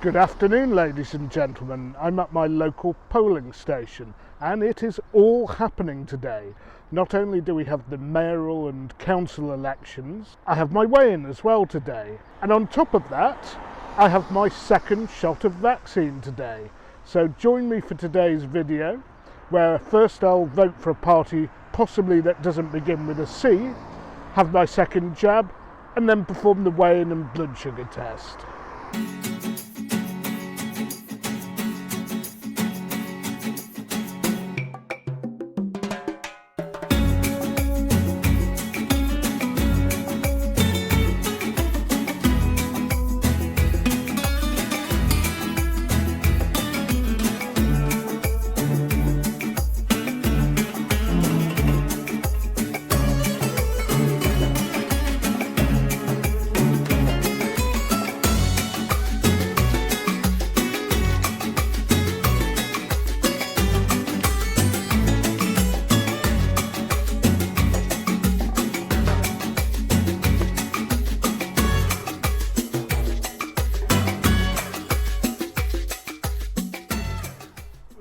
Good afternoon, ladies and gentlemen. I'm at my local polling station and it is all happening today. Not only do we have the mayoral and council elections, I have my weigh-in as well today. And on top of that, I have my second shot of vaccine today. So join me for today's video, where first I'll vote for a party possibly that doesn't begin with a C, have my second jab, and then perform the weigh-in and blood sugar test.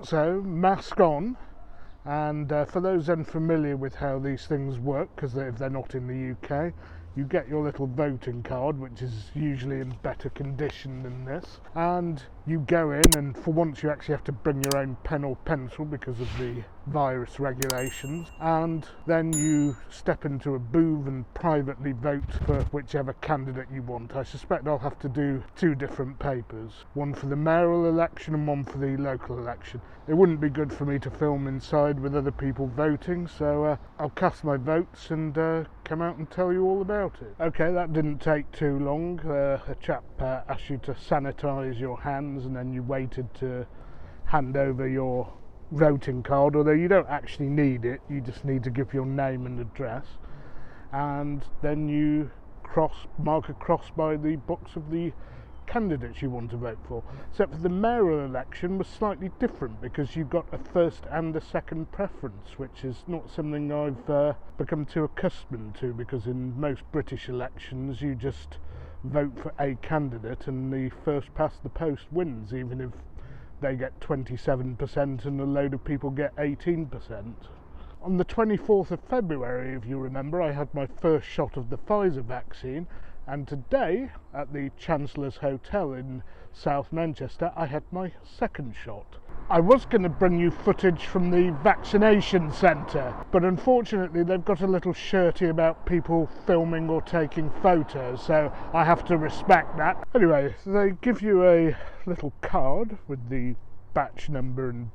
So, mask on, and for those unfamiliar with how these things work, because if they're not in the UK, you get your little voting card, which is usually in better condition than this, and you go in, and for once you actually have to bring your own pen or pencil because of the virus regulations, and then you step into a booth and privately vote for whichever candidate you want. I suspect I'll have to do two different papers, one for the mayoral election and one for the local election. It wouldn't be good for me to film inside with other people voting, so I'll cast my votes and come out and tell you all about it. Okay, that didn't take too long. A chap asked you to sanitise your hands, and then you waited to hand over your voting card, although you don't actually need it, you just need to give your name and address, and then you mark a cross by the box of the candidates you want to vote for. Except for the mayoral election was slightly different because you got a first and a second preference, which is not something I've become too accustomed to, because in most British elections you just vote for a candidate and the first past the post wins, even if they get 27% and a load of people get 18%. On the 24th of February, if you remember, I had my first shot of the Pfizer vaccine, and today at the Chancellor's Hotel in South Manchester I had my second shot. I was going to bring you footage from the vaccination centre, but unfortunately they've got a little shirty about people filming or taking photos, so I have to respect that. Anyway, they give you a little card with the batch number and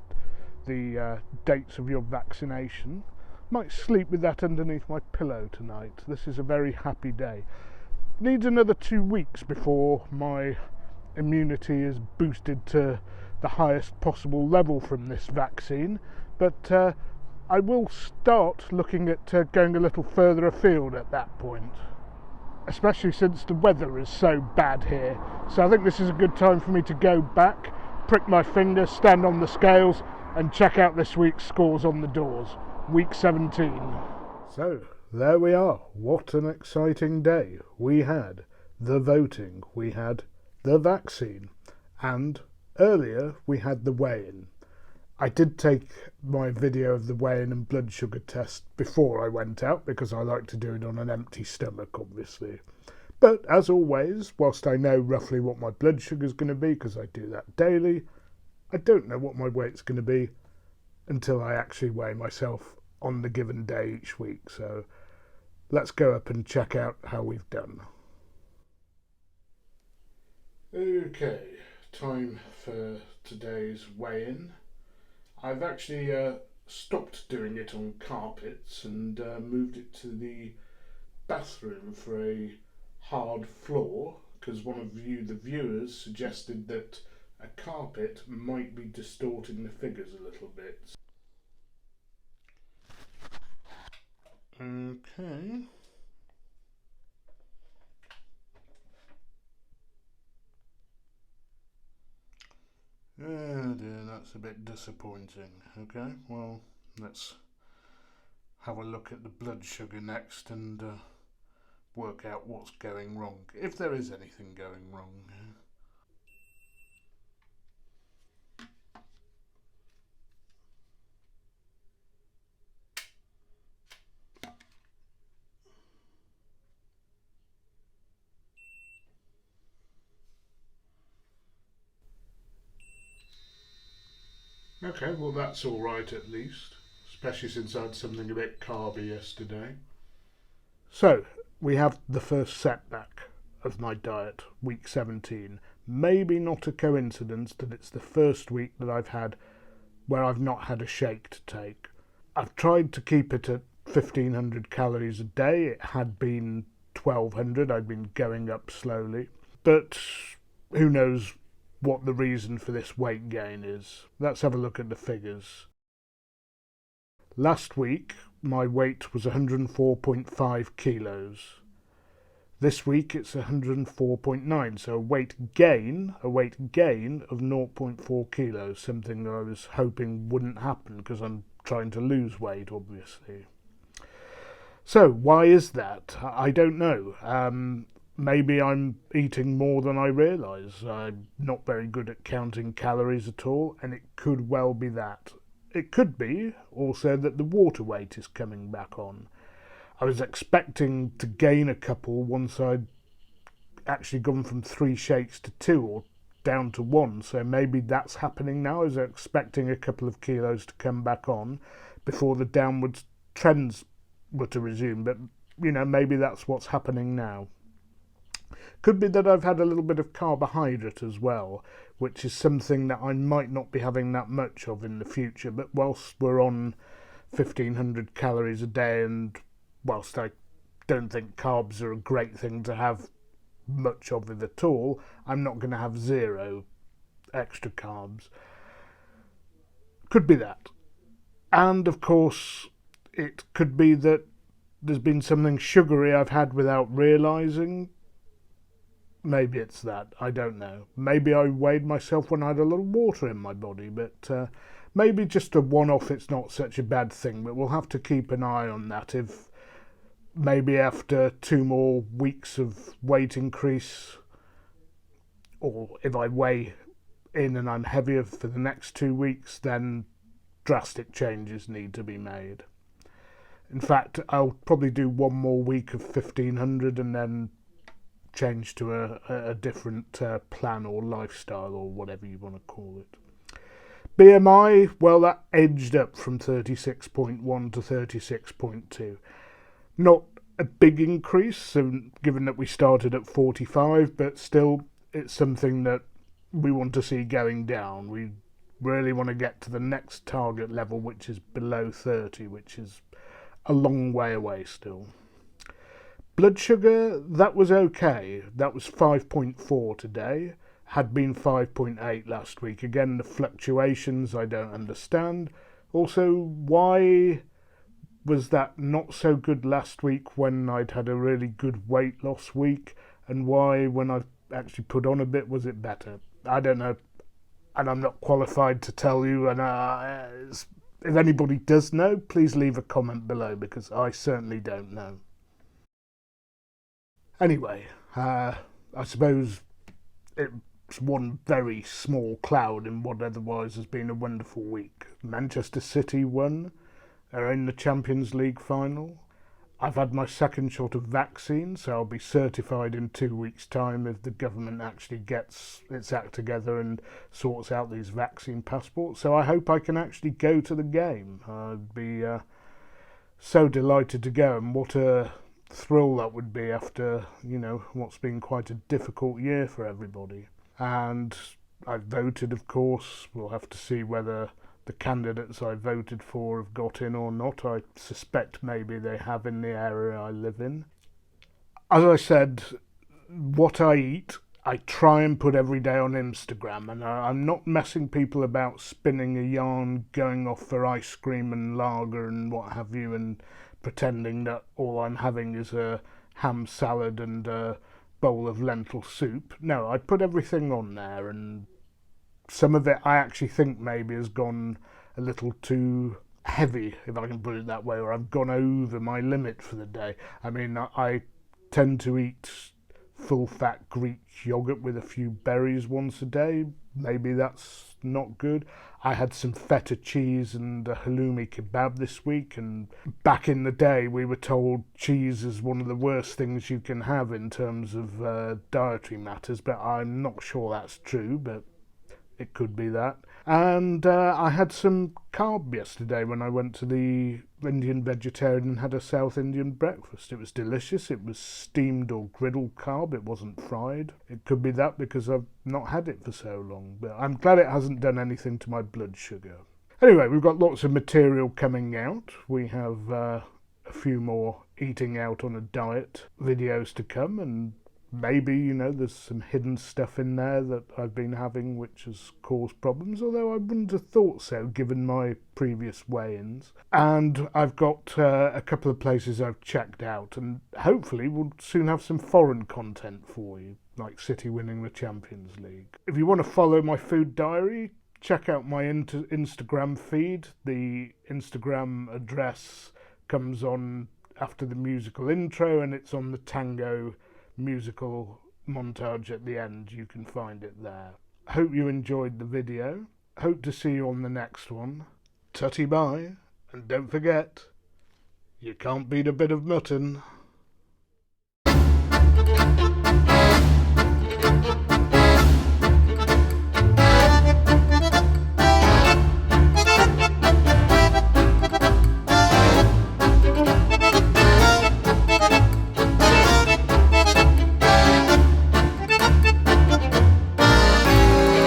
the dates of your vaccination. Might sleep with that underneath my pillow tonight. This is a very happy day. Needs another 2 weeks before my immunity is boosted to the highest possible level from this vaccine, but I will start looking at going a little further afield at that point, especially since the weather is so bad here. So I think this is a good time for me to go back, prick my finger, stand on the scales and check out this week's scores on the doors. Week 17. So there we are. What an exciting day. We had the voting, we had the vaccine, and earlier we had the weigh-in. I did take my video of the weigh-in and blood sugar test before I went out, because I like to do it on an empty stomach, obviously. But as always, whilst I know roughly what my blood sugar is going to be, because I do that daily, I don't know what my weight's going to be until I actually weigh myself on the given day each week. So let's go up and check out how we've done. Okay, time for today's weigh-in. I've actually stopped doing it on carpets and moved it to the bathroom for a hard floor, because one of the viewers suggested that a carpet might be distorting the figures a little bit. Okay. Oh dear, that's a bit disappointing. Okay, well, let's have a look at the blood sugar next and work out what's going wrong, if there is anything going wrong. Okay, well that's all right at least, especially since I had something a bit carby yesterday. So, we have the first setback of my diet, week 17. Maybe not a coincidence that it's the first week that I've had where I've not had a shake to take. I've tried to keep it at 1500 calories a day. It had been 1200. I'd been going up slowly. But who knows what the reason for this weight gain is. Let's have a look at the figures. Last week, my weight was 104.5 kilos. This week it's 104.9, so a weight gain of 0.4 kilos, something that I was hoping wouldn't happen because I'm trying to lose weight, obviously. So why is that? I don't know. Maybe I'm eating more than I realise. I'm not very good at counting calories at all, and it could well be that. It could be also that the water weight is coming back on. I was expecting to gain a couple once I'd actually gone from 3 shakes to 2 or down to 1, so maybe that's happening now. I was expecting a couple of kilos to come back on before the downward trends were to resume, but maybe that's what's happening now. Could be that I've had a little bit of carbohydrate as well, which is something that I might not be having that much of in the future, but whilst we're on 1500 calories a day, and whilst I don't think carbs are a great thing to have much of it at all, I'm not going to have 0 extra carbs. Could be that. And of course, it could be that there's been something sugary I've had without realising. Maybe it's that, I don't know. Maybe I weighed myself when I had a little water in my body, but maybe just a one-off, it's not such a bad thing, but we'll have to keep an eye on that. If maybe after 2 more weeks of weight increase, or if I weigh in and I'm heavier for the next 2 weeks, then drastic changes need to be made. In fact, I'll probably do 1 more week of 1500 and then change to a different plan or lifestyle or whatever you want to call it. BMI, well, that edged up from 36.1 to 36.2. Not a big increase, given that we started at 45, but still it's something that we want to see going down. We really want to get to the next target level, which is below 30, which is a long way away still. Blood sugar, that was okay. That was 5.4 today. Had been 5.8 last week. Again, the fluctuations I don't understand. Also, why was that not so good last week when I'd had a really good weight loss week? And why, when I actually put on a bit, was it better? I don't know. And I'm not qualified to tell you. And if anybody does know, please leave a comment below, because I certainly don't know. Anyway, I suppose it's one very small cloud in what otherwise has been a wonderful week. Manchester City won, are in the Champions League final. I've had my 2nd shot of vaccine, so I'll be certified in 2 weeks' time if the government actually gets its act together and sorts out these vaccine passports. So I hope I can actually go to the game. I'd be so delighted to go, and what a thrill that would be after, what's been quite a difficult year for everybody. And I've voted, of course. We'll have to see whether the candidates I voted for have got in or not. I suspect maybe they have in the area I live in. As I said, what I eat, I try and put every day on Instagram, and I'm not messing people about spinning a yarn, going off for ice cream and lager and what have you, and pretending that all I'm having is a ham salad and a bowl of lentil soup. No, I put everything on there, and some of it I actually think maybe has gone a little too heavy, if I can put it that way, or I've gone over my limit for the day. I mean, I tend to eat full-fat Greek yogurt with a few berries once a day. Maybe that's not good. I had some feta cheese and a halloumi kebab this week, and back in the day we were told cheese is one of the worst things you can have in terms of dietary matters, but I'm not sure that's true. But It could be that. And I had some carb yesterday when I went to the Indian vegetarian and had a South Indian breakfast. It was delicious. It was steamed or griddled carb. It wasn't fried. It could be that because I've not had it for so long. But I'm glad it hasn't done anything to my blood sugar. Anyway, we've got lots of material coming out. We have a few more eating out on a diet videos to come, and maybe, you know, there's some hidden stuff in there that I've been having which has caused problems, although I wouldn't have thought so given my previous weigh-ins. And I've got a couple of places I've checked out, and hopefully we'll soon have some foreign content for you, like City winning the Champions League. If you want to follow my food diary, check out my Instagram feed. The Instagram address comes on after the musical intro, and it's on the tango musical montage at the end. You can find it there. Hope you enjoyed the video. Hope to see you on the next one. Tutty bye, and don't forget, you can't beat a bit of mutton.